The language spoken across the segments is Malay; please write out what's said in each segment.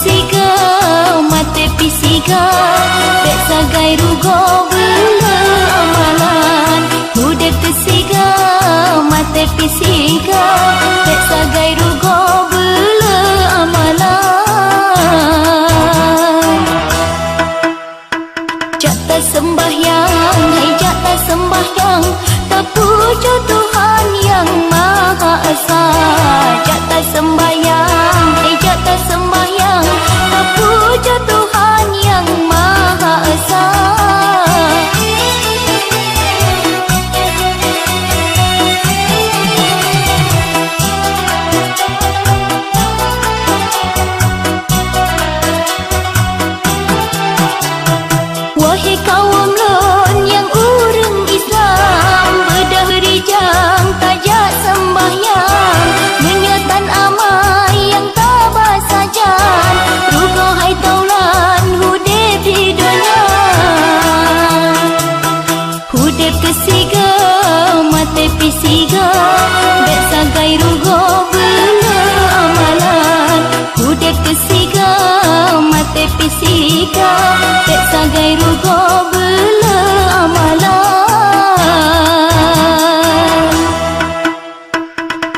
kesiga mate pisiga pek sagai rugo bela amalan. Hudep kesiga mate pisiga pek sagai rugo bela amalan. Jata sembahyang, hai jata sembahyang, tak puja Tuhan yang Maha Esa. Jata sembahyang, hai jata sembahyang, tak puja Tuhan yang Maha Esa. Wahai kaum lon yang urang Islam, bedah rijang tajak sembahyang, menyatan amai yang tabah sajan, rugo hai taulan hudep hidonya. Hudep kesiga mate pisiga bek sagai rugo bela amalan. Hudep kesiga mate pisiga bek sagai rugo bela amalan.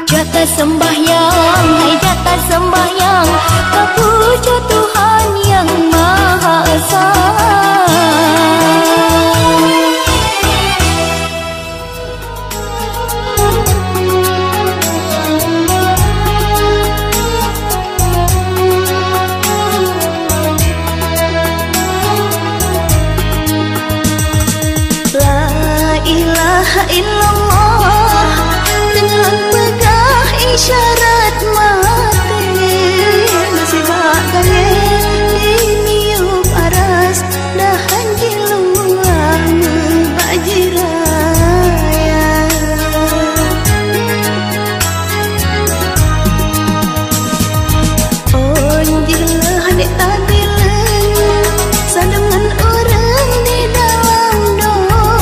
Jata sembahyang, hai jata sembahyang, tak puja Tuhan yang Maha Esa. ilaha illallah dengan pegah isyarat mati nasibak kaya diniup aras dahan jiluang bajiraya onjilah hadik tadilah sadangan orang di dalam doa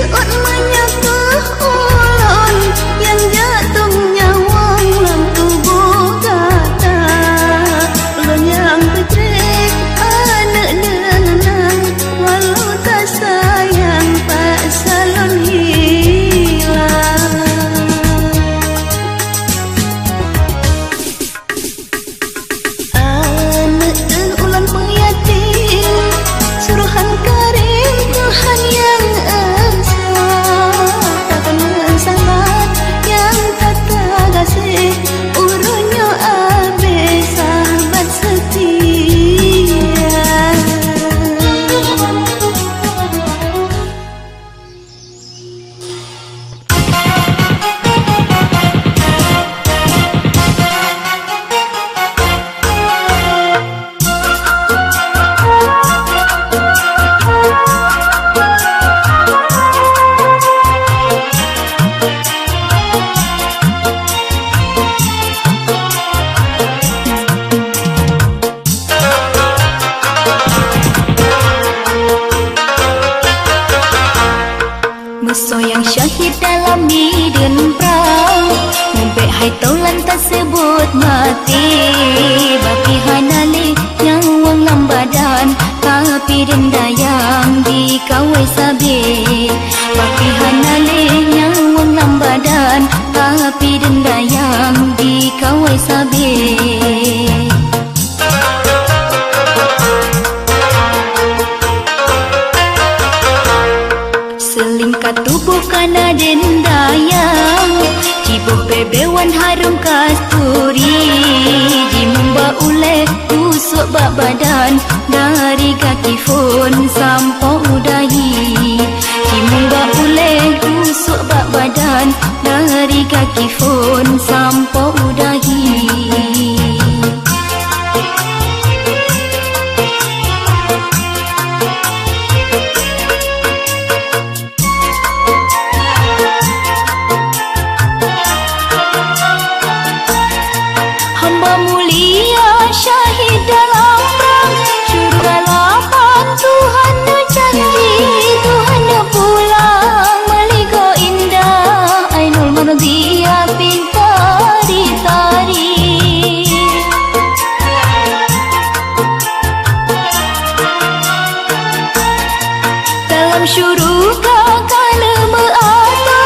seut menyekah ulun yang jatuh nyawang lam tubuh kata ulun yang kecil anak denang walau tak sayang pak salon hilang anak ulan penyatim suruhan karim Tuhan yang esa takkan sahabat yang tak kasih urunyo abe sahabat setia musuh yang syahid dalam medan perang ngumpe hai taulan tak sebut mati bagi hanali yang wang lam badan tapi denda yang dikawai sabi bagi hanali yang wang lam badan tapi denda yang dikawai sabi selingkat tubuh kana dendayang cibuh bebewan harum kasturi dimumba ule tusuk bak badan dari kaki fun sampai udahi dimumba ule tusuk bak badan dari kaki fun sampai udahi hamba mulia syahid dalam perang syurga lapang Tuhan janji Tuhan pulang meligo indah Ainul Marziah pintari tari dalam syurga kala berata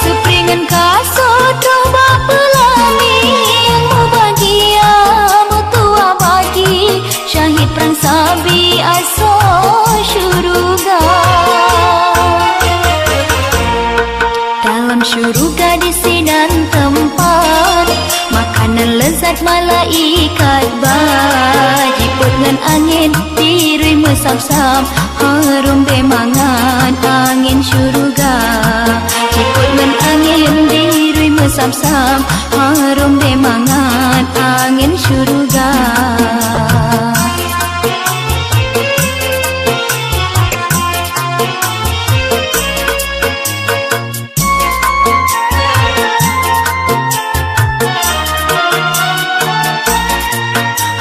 sepringan kasut roba pelami yang bahagia mutua bagi syahid perang sabi aso syurga dalam syurga di sidan tempat makanan lezat malaikat bajiput ngan angin dirui mesam-sam harum bemangan angin syurga jiput ngan angin dirui mesam-sam harum bemangan angin syurga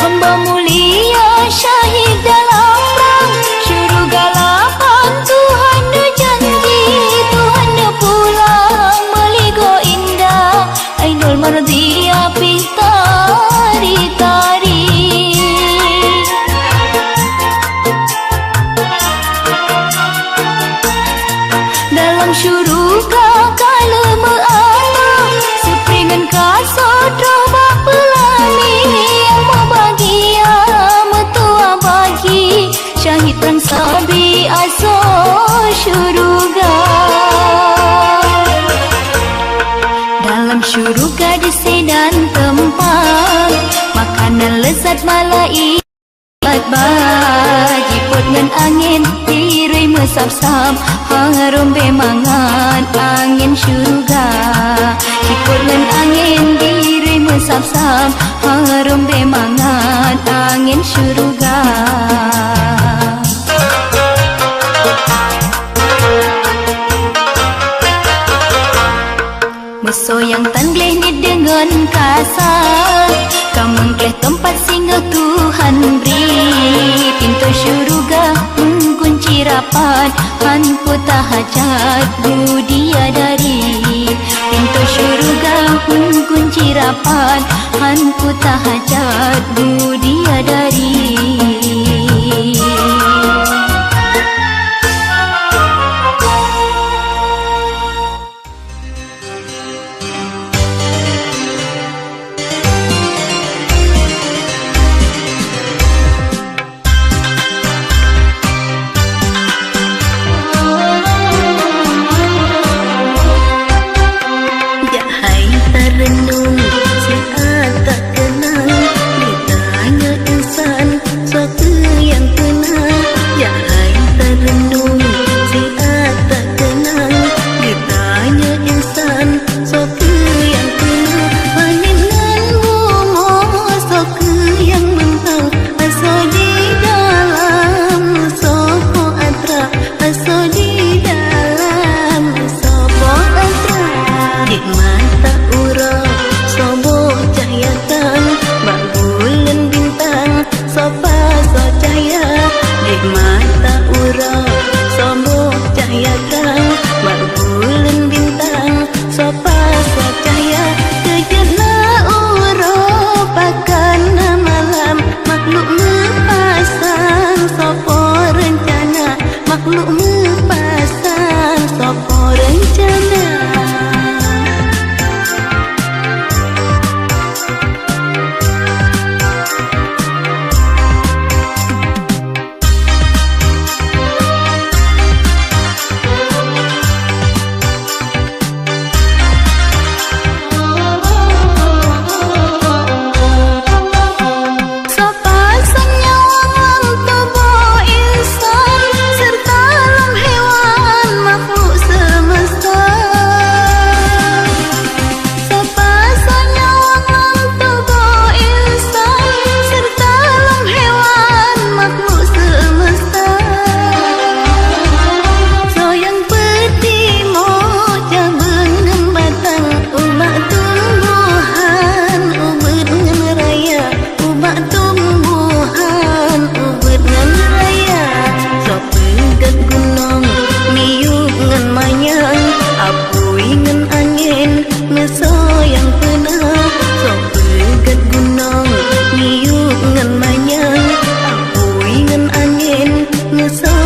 hamba mulia syahid dalam perang syurga lapang Tuhan janji Tuhan pulang meligo indah Ainul Marziah pintari tari dalam syurga kala meana sepringan kasut roba pelani yang bahagia metua bagi syahid perang sabi aso syurga dalam syurga di sedan tempat makanan lezat malaikat bajiput ngan angin dirui mesam-sam harum bemangan angin syurga jiput ngan angin dirui mesam-sam harum bemangan angin syurga musuh yang tangleh ni dengan kasar kamengkleh tempat singgah Tuhan beri pintu syurga mengunci rapat han putah hajat dapat, han ku tak hajat budiadari. Ngeso